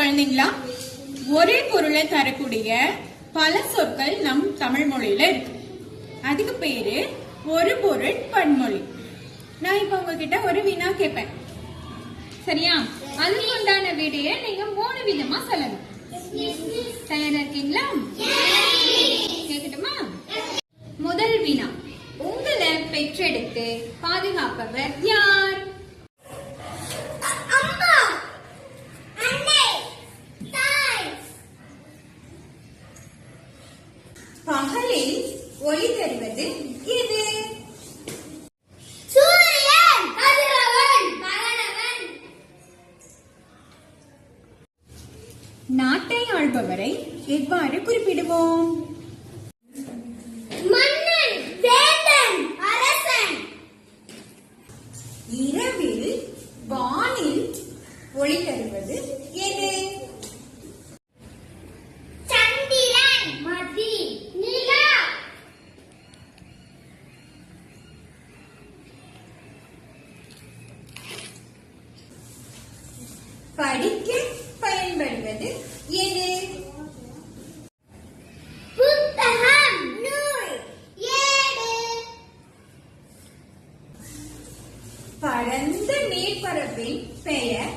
குழந்தைங்களா, ஒரே பொருளை தரக்கூடிய பல சொற்கள் நம் தமிழ் மொழியில இருக்கு. அதுக்கு பேரு ஒரு பொருள் பன்மொழி. நான் இப்ப உங்ககிட்ட ஒரு வினா கேட்பேன், சரியா? அதுக்கு உண்டான விடைய நீங்க 3 விதமா சொல்லணும். தயாரா இருக்கீங்களா? கேட்கட்டுமா? முதல் வினா, உங்களை பெற்றெடுத்து பாதுகாப்பவர் யார்? பகலில் ஒளி தருவது எது? சூரியன். கதிரவன். பகலவன். நாட்டை ஆள்பவரை எவ்வாறு குறிப்பிடுவோம்? மன்னன். வேந்தன். அரசன். இரவில் வானில் ஒளி தருவது எது? சந்திரன். மதி. நிலா. படிக்க பயன்படுவது எது? புத்தகம். நூல். ஏடு. பரந்த மேற்பரப்பின் பெயர்